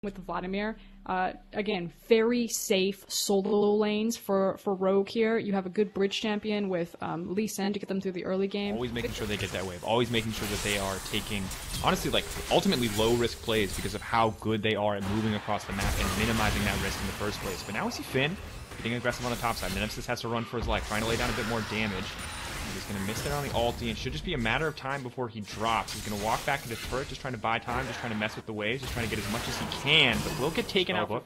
with Vladimir. Again, very safe solo lanes for Rogue here. You have a good bridge champion with Lee Sin to get them through the early game. Always making sure they get that wave. Always making sure that they are taking, honestly, like, ultimately low-risk plays because of how good they are at moving across the map and minimizing that risk in the first place. But now we see Finn getting aggressive on the top side. Nemesis has to run for his life, trying to lay down a bit more damage. He's going to miss there on the ulti, and should just be a matter of time before he drops. He's going to walk back into turret, just trying to buy time, just trying to mess with the waves, just trying to get as much as he can, but will get taken out. A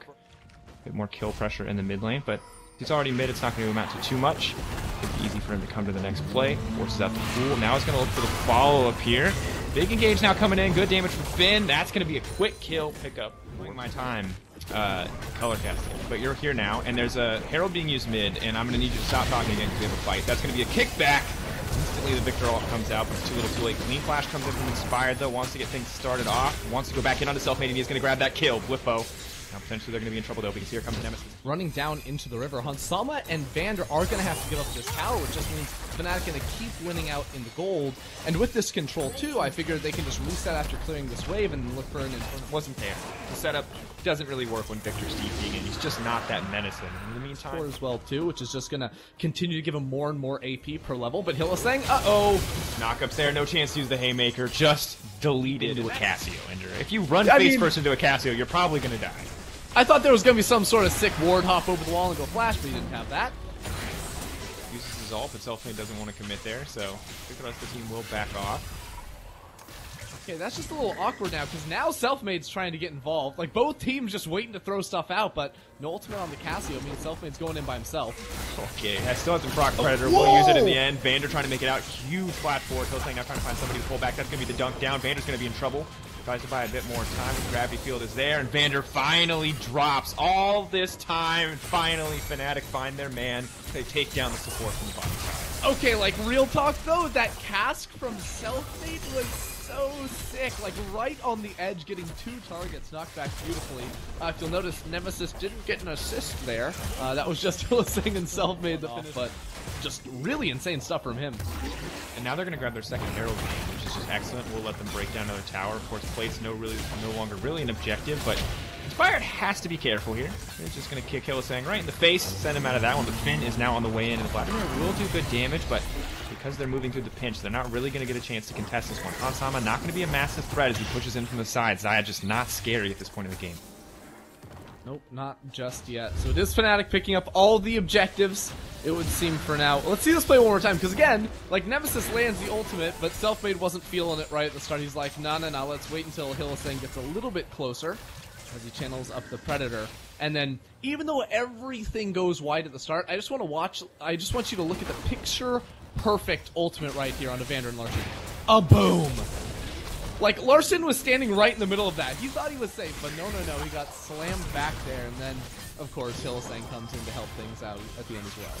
bit more kill pressure in the mid lane, but he's already mid. It's not going to amount to too much. It'll be easy for him to come to the next play. Forces out the pool. Now he's going to look for the follow-up here. Big engage now coming in. Good damage from Finn. That's going to be a quick kill pickup. Taking my time. Color casting, but you're here now, and there's a Herald being used mid, and I'm going to need you to stop talking again because we have a fight. That's going to be a kickback. Instantly the Victor ult comes out, but it's too little too late. Clean Flash comes in from Inspired, though, wants to get things started off, wants to go back in onto Selfmade, and he's going to grab that kill. Blippo. Now potentially they're going to be in trouble, though, because here comes Nemesis. Running down into the river, Hans Sama and Vander are going to have to give up this tower, which just means Fnatic going to keep winning out in the gold. And with this control, too, I figured they can just reset after clearing this wave and look for an Inferno. Wasn't there. The setup doesn't really work when Victor's TPing, and he's just not that menacing. In the meantime, as well, too, which is just going to continue to give him more and more AP per level. But Hylissang, uh-oh. Knockups there, no chance to use the Haymaker, just deleted into a Cassio. And if you run face first into a Cassio, you're probably going to die. I thought there was going to be some sort of sick ward hop over the wall and go flash, but he didn't have that. Uses his ult, but Selfmade doesn't want to commit there, so I think the rest of the team will back off. Okay, that's just a little awkward now, because now Selfmade's trying to get involved. Like, both teams just waiting to throw stuff out, but no ultimate on the Cassio means Selfmade's going in by himself. Okay, I still have the proc Predator. We'll use it in the end. Vander trying to make it out. Huge flat forward. Hylissang now trying to find somebody to pull back. That's going to be the dunk down. Vander's going to be in trouble. Tries to buy a bit more time. The gravity field is there, and Vander finally drops. All this time, and finally Fnatic find their man. They take down the support from the bottom side. Okay, like, real talk, though, that cask from Selfmade was so sick. Like, right on the edge, getting 2 targets knocked back beautifully. If you'll notice, Nemesis didn't get an assist there. That was just Hylissang and Selfmade the finish, but just really insane stuff from him. And now they're going to grab their second Herald game, which is just excellent. We'll let them break down another tower. Of course, Plate's no longer really an objective, but Inspired has to be careful here. He's just going to kick Hylissang right in the face, send him out of that one. The Finn is now on the way in, and the Vladimir will do good damage, but because they're moving through the pinch, they're not really going to get a chance to contest this one. Hans Sama not going to be a massive threat as he pushes in from the side. Xayah just not scary at this point in the game. Nope, not just yet. So it is Fnatic picking up all the objectives, it would seem, for now. Let's see this play one more time, because again, like, Nemesis lands the ultimate, but Selfmade wasn't feeling it right at the start. He's like, nah, let's wait until Hylissang gets a little bit closer as he channels up the Predator. And then, even though everything goes wide at the start, I just want you to look at the picture-perfect ultimate right here on Vander and Larssen. A boom! Like, Larssen was standing right in the middle of that. He thought he was safe, but no, he got slammed back there, and then, of course, Hylissang comes in to help things out at the end as well.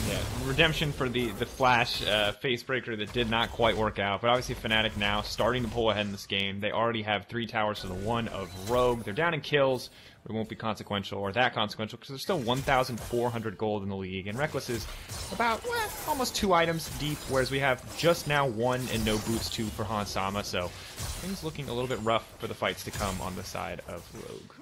Yeah, redemption for the Flash face breaker that did not quite work out, but obviously Fnatic now starting to pull ahead in this game. They already have 3 towers to the 1 of Rogue. They're down in kills. It won't be consequential or that consequential because there's still 1,400 gold in the league, and Reckless is about almost 2 items deep, whereas we have just now 1 and no boots 2 for Hans Sama, so things looking a little bit rough for the fights to come on the side of Rogue.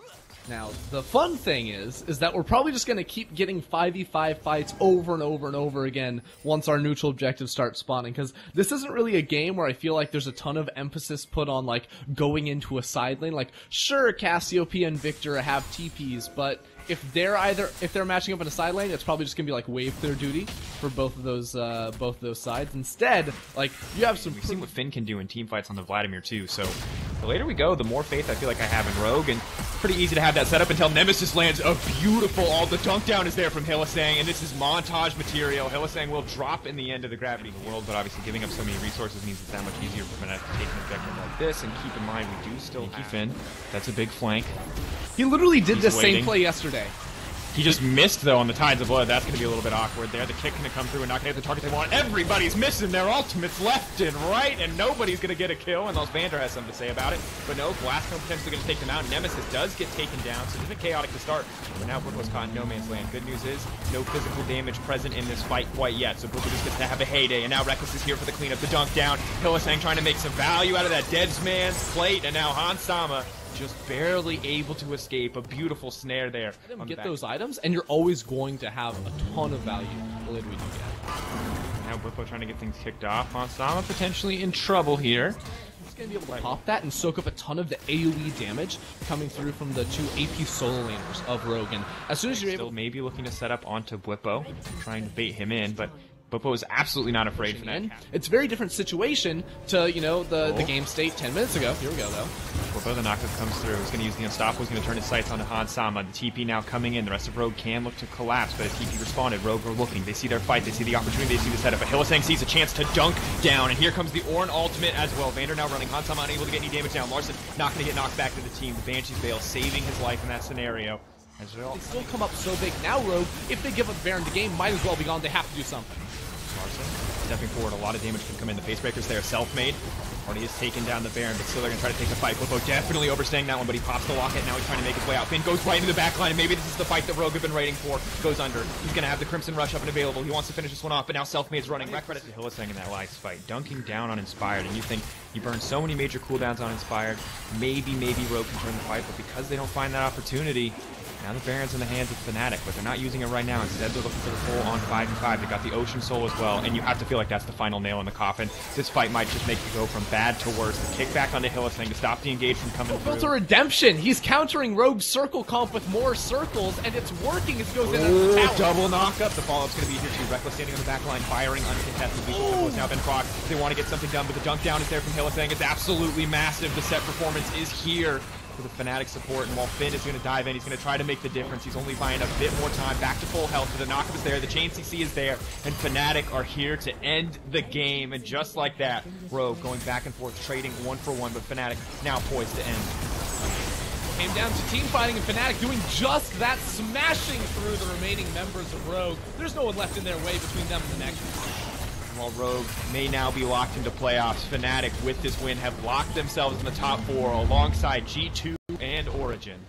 Now, the fun thing is that we're probably just going to keep getting 5v5 fights over and over and over again once our neutral objectives start spawning, because this isn't really a game where I feel like there's a ton of emphasis put on, like, going into a side lane. Like, sure, Cassiopeia and Victor have TPs, but if they're matching up in a side lane, it's probably just gonna be like wave clear duty for both of those sides. Instead, like, you have some. We've seen what Finn can do in team fights on the Vladimir too. So the later we go, the more faith I feel like I have in Rogue, and pretty easy to have that setup until Nemesis lands a beautiful ult. The dunk down is there from Hylissang, and this is montage material. Hylissang will drop in the end of the gravity of the world, but obviously giving up so many resources means it's that much easier for Fnatic to take an objective like this. And keep in mind, we do still have Finn. That's a big flank. He literally did the same play yesterday. He just missed, though, on the Tides of Blood. That's going to be a little bit awkward there. The kick going to come through and not going to hit the target they want. Everybody's missing their ultimates left and right, and nobody's going to get a kill, unless Vander has something to say about it. But no, Blasphemy potentially going to take them out. Nemesis does get taken down, so it's a bit chaotic to start. But now Brook was caught in no man's land. Good news is, no physical damage present in this fight quite yet, so Brook just gets to have a heyday, and now Reckless is here for the cleanup, the dunk down. Hylissang trying to make some value out of that Deadsman's plate, and now Hans Sama just barely able to escape. A beautiful snare there. Get those items, and you're always going to have a ton of value the later we do get. Now Bwipo trying to get things kicked off. Hansama potentially in trouble here. He's going to be able to pop that and soak up a ton of the AoE damage coming through from the 2 AP solo laners of Rogue. And as soon as you're able, maybe looking to set up onto Bwipo, trying to bait him in, but Bwipo is absolutely not afraid for that. It's a very different situation to, you know, the game state 10 minutes ago. Here we go, though. Bwipo, the knockup comes through. He's going to use the Unstoppable. He's going to turn his sights onto Hansama. The TP now coming in. The rest of Rogue can look to collapse, but as TP responded, Rogue are looking. They see their fight. They see the opportunity. They see the setup. But Hylissang sees a chance to dunk down, and here comes the Ornn ultimate as well. Vander now running. Hansama unable to get any damage down. Larssen not going to get knocked back to the team. The Banshee's Veil saving his life in that scenario. As well. They still come up so big. Now Rogue, if they give up Baron, the game might as well be gone. They have to do something. Larssen stepping forward, a lot of damage can come in. The face breakers there, self-made. Already has taken down the Baron, but still they're going to try to take the fight. Bwipo definitely overstaying that one, but he pops the locket. Now he's trying to make his way out. Finn goes right into the back line, and maybe this is the fight that Rogue have been waiting for. Goes under. He's going to have the Crimson Rush up and available. He wants to finish this one off, but now Selfmade's running. Rec credit to Hylissang in that last fight. Dunking down on Inspired, and you think he burned so many major cooldowns on Inspired. Maybe Rogue can turn the fight, but because they don't find that opportunity, now the Baron's in the hands of Fnatic, but they're not using it right now. Instead, they're looking for the full-on 5v5. They got the Ocean Soul as well, and you have to feel like that's the final nail in the coffin. This fight might just make it go from bad to worse. The kickback onto Hylissang to stop the engage from coming through. Filter Redemption! He's countering Rogue's circle comp with more circles, and it's working as it goes in under the tower. Double knockup. The follow-up's going to be here too. Reckless standing on the back line, firing uncontested. Has now been proc. They want to get something done, but the dunk down is there from Hylissang. It's absolutely massive. The set performance is here for the Fnatic support, and while Finn is going to dive in, he's going to try to make the difference. He's only buying a bit more time, back to full health, but the knockup is there, the chain CC is there, and Fnatic are here to end the game, and just like that, Rogue going back and forth, trading 1-for-1, but Fnatic now poised to end. Came down to team fighting, and Fnatic doing just that, smashing through the remaining members of Rogue. There's no one left in their way between them and the next one. While Rogue may now be locked into playoffs, Fnatic with this win have locked themselves in the top 4 alongside G2 and Origin.